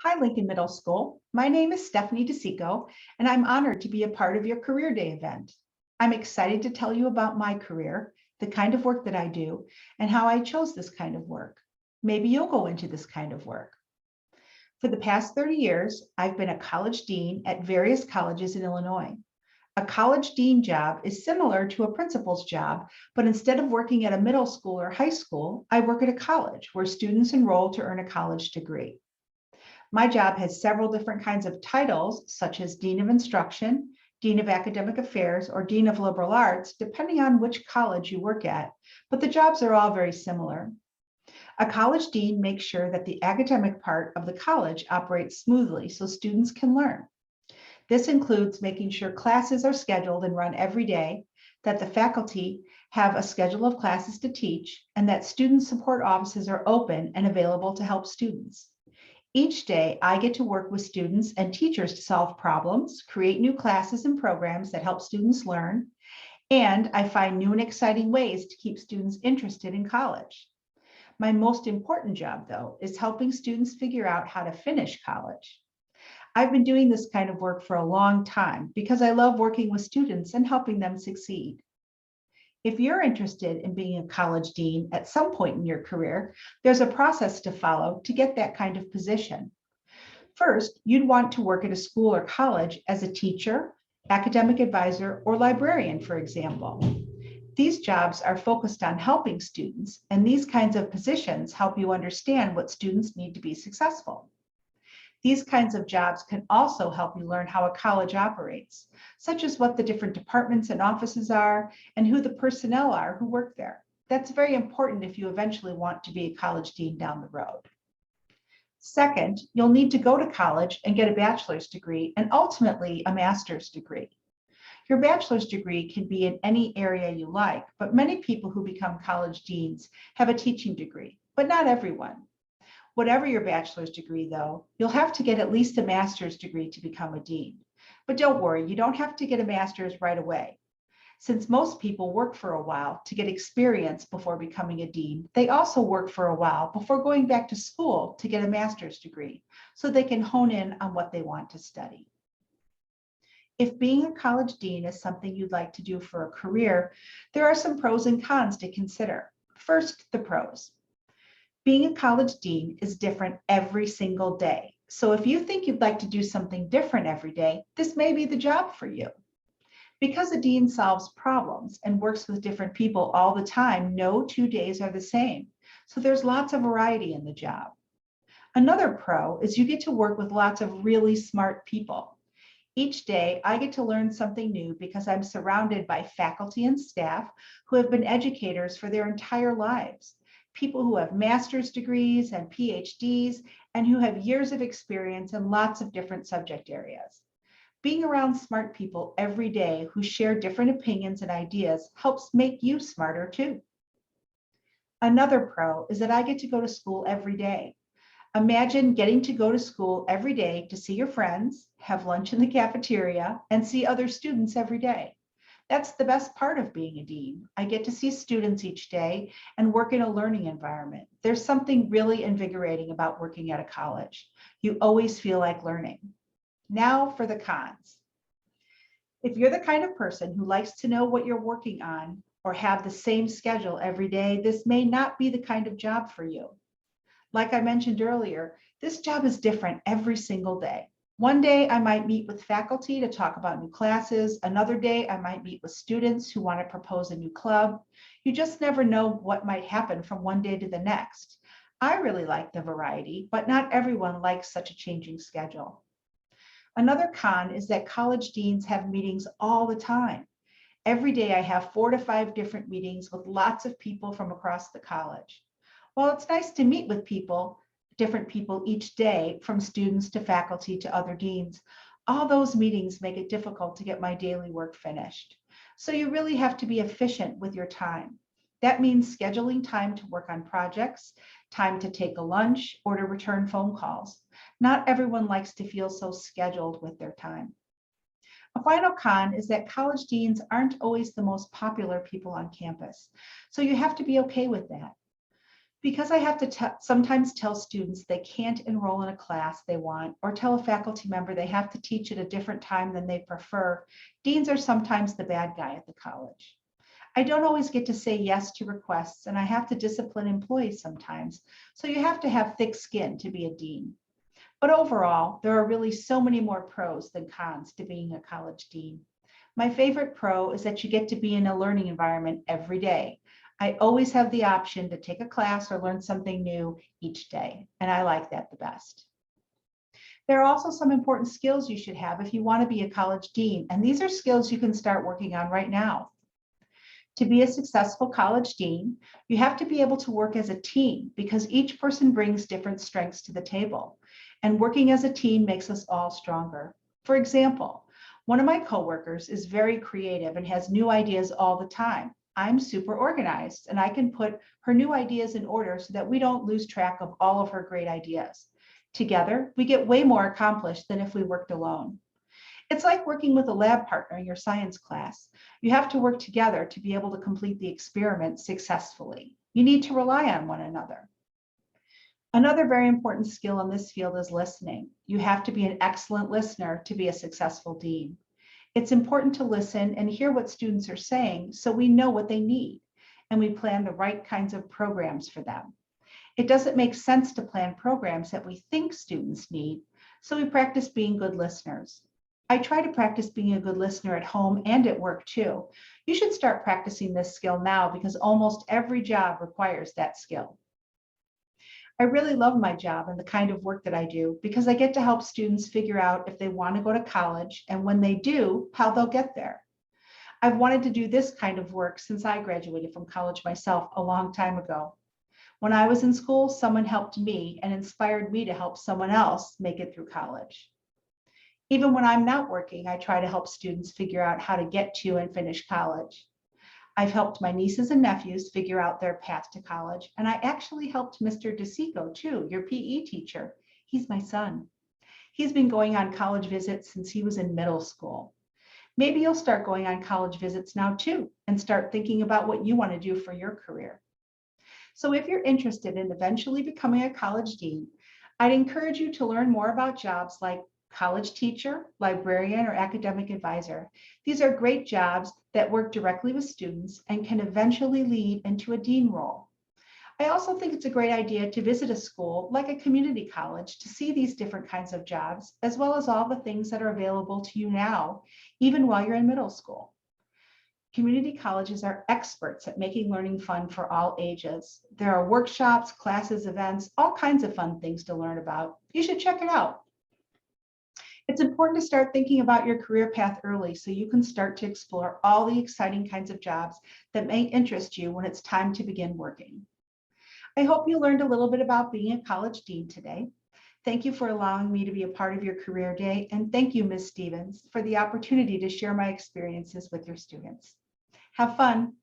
Hi, Lincoln Middle School. My name is Stephanie DiCecco, and I'm honored to be a part of your Career Day event. I'm excited to tell you about my career, the kind of work that I do, and how I chose this kind of work. Maybe you'll go into this kind of work. For the past 30 years, I've been a college dean at various colleges in Illinois. A college dean job is similar to a principal's job, but instead of working at a middle school or high school, I work at a college where students enroll to earn a college degree. My job has several different kinds of titles, such as Dean of Instruction, Dean of Academic Affairs, or Dean of Liberal Arts, depending on which college you work at, but the jobs are all very similar. A college dean makes sure that the academic part of the college operates smoothly so students can learn. This includes making sure classes are scheduled and run every day, that the faculty have a schedule of classes to teach, and that student support offices are open and available to help students. Each day, I get to work with students and teachers to solve problems, create new classes and programs that help students learn, and I find new and exciting ways to keep students interested in college. My most important job, though, is helping students figure out how to finish college. I've been doing this kind of work for a long time because I love working with students and helping them succeed. If you're interested in being a college dean at some point in your career, there's a process to follow to get that kind of position. First, you'd want to work at a school or college as a teacher, academic advisor, or librarian, for example. These jobs are focused on helping students, and these kinds of positions help you understand what students need to be successful. These kinds of jobs can also help you learn how a college operates, such as what the different departments and offices are and who the personnel are who work there. That's very important if you eventually want to be a college dean down the road. Second, you'll need to go to college and get a bachelor's degree and ultimately a master's degree. Your bachelor's degree can be in any area you like, but many people who become college deans have a teaching degree, but not everyone. Whatever your bachelor's degree, though, you'll have to get at least a master's degree to become a dean. But don't worry, you don't have to get a master's right away. Since most people work for a while to get experience before becoming a dean, they also work for a while before going back to school to get a master's degree, so they can hone in on what they want to study. If being a college dean is something you'd like to do for a career, there are some pros and cons to consider. First, the pros. Being a college dean is different every single day. So if you think you'd like to do something different every day, this may be the job for you. Because a dean solves problems and works with different people all the time, no 2 days are the same. So there's lots of variety in the job. Another pro is you get to work with lots of really smart people. Each day, I get to learn something new because I'm surrounded by faculty and staff who have been educators for their entire lives. People who have master's degrees and PhDs and who have years of experience in lots of different subject areas. Being around smart people every day who share different opinions and ideas helps make you smarter too. Another pro is that I get to go to school every day. Imagine getting to go to school every day to see your friends, have lunch in the cafeteria, and see other students every day. That's the best part of being a dean. I get to see students each day and work in a learning environment. There's something really invigorating about working at a college. You always feel like learning. Now for the cons. If you're the kind of person who likes to know what you're working on or have the same schedule every day, this may not be the kind of job for you. Like I mentioned earlier, this job is different every single day. One day I might meet with faculty to talk about new classes. Another day I might meet with students who want to propose a new club. You just never know what might happen from one day to the next. I really like the variety, but not everyone likes such a changing schedule. Another con is that college deans have meetings all the time. Every day I have 4 to 5 different meetings with lots of people from across the college. While it's nice to meet with people, different people each day, from students to faculty to other deans, all those meetings make it difficult to get my daily work finished. So you really have to be efficient with your time. That means scheduling time to work on projects, time to take a lunch, or to return phone calls. Not everyone likes to feel so scheduled with their time. A final con is that college deans aren't always the most popular people on campus, so you have to be okay with that. Because I have to sometimes tell students they can't enroll in a class they want, or tell a faculty member they have to teach at a different time than they prefer, deans are sometimes the bad guy at the college. I don't always get to say yes to requests, and I have to discipline employees sometimes, so you have to have thick skin to be a dean. But overall, there are really so many more pros than cons to being a college dean. My favorite pro is that you get to be in a learning environment every day. I always have the option to take a class or learn something new each day, and I like that the best. There are also some important skills you should have if you want to be a college dean, and these are skills you can start working on right now. To be a successful college dean, you have to be able to work as a team because each person brings different strengths to the table. And working as a team makes us all stronger. For example, one of my coworkers is very creative and has new ideas all the time. I'm super organized and I can put her new ideas in order so that we don't lose track of all of her great ideas. Together, we get way more accomplished than if we worked alone. It's like working with a lab partner in your science class. You have to work together to be able to complete the experiment successfully. You need to rely on one another. Another very important skill in this field is listening. You have to be an excellent listener to be a successful dean. It's important to listen and hear what students are saying so we know what they need and we plan the right kinds of programs for them. It doesn't make sense to plan programs that we think students need, so we practice being good listeners. I try to practice being a good listener at home and at work too. You should start practicing this skill now because almost every job requires that skill. I really love my job and the kind of work that I do because I get to help students figure out if they want to go to college and when they do, how they'll get there. I've wanted to do this kind of work since I graduated from college myself a long time ago. When I was in school, someone helped me and inspired me to help someone else make it through college. Even when I'm not working, I try to help students figure out how to get to and finish college. I've helped my nieces and nephews figure out their path to college, and I actually helped Mr. DiCecco too, your PE teacher. He's my son. He's been going on college visits since he was in middle school. Maybe you'll start going on college visits now too, and start thinking about what you want to do for your career. So if you're interested in eventually becoming a college dean, I'd encourage you to learn more about jobs like college teacher, librarian, or academic advisor. These are great jobs that work directly with students and can eventually lead into a dean role. I also think it's a great idea to visit a school like a community college to see these different kinds of jobs, as well as all the things that are available to you now, even while you're in middle school. Community colleges are experts at making learning fun for all ages. There are workshops, classes, events, all kinds of fun things to learn about. You should check it out. It's important to start thinking about your career path early so you can start to explore all the exciting kinds of jobs that may interest you when it's time to begin working. I hope you learned a little bit about being a college dean today. Thank you for allowing me to be a part of your career day, and thank you, Ms. Stevens, for the opportunity to share my experiences with your students. Have fun.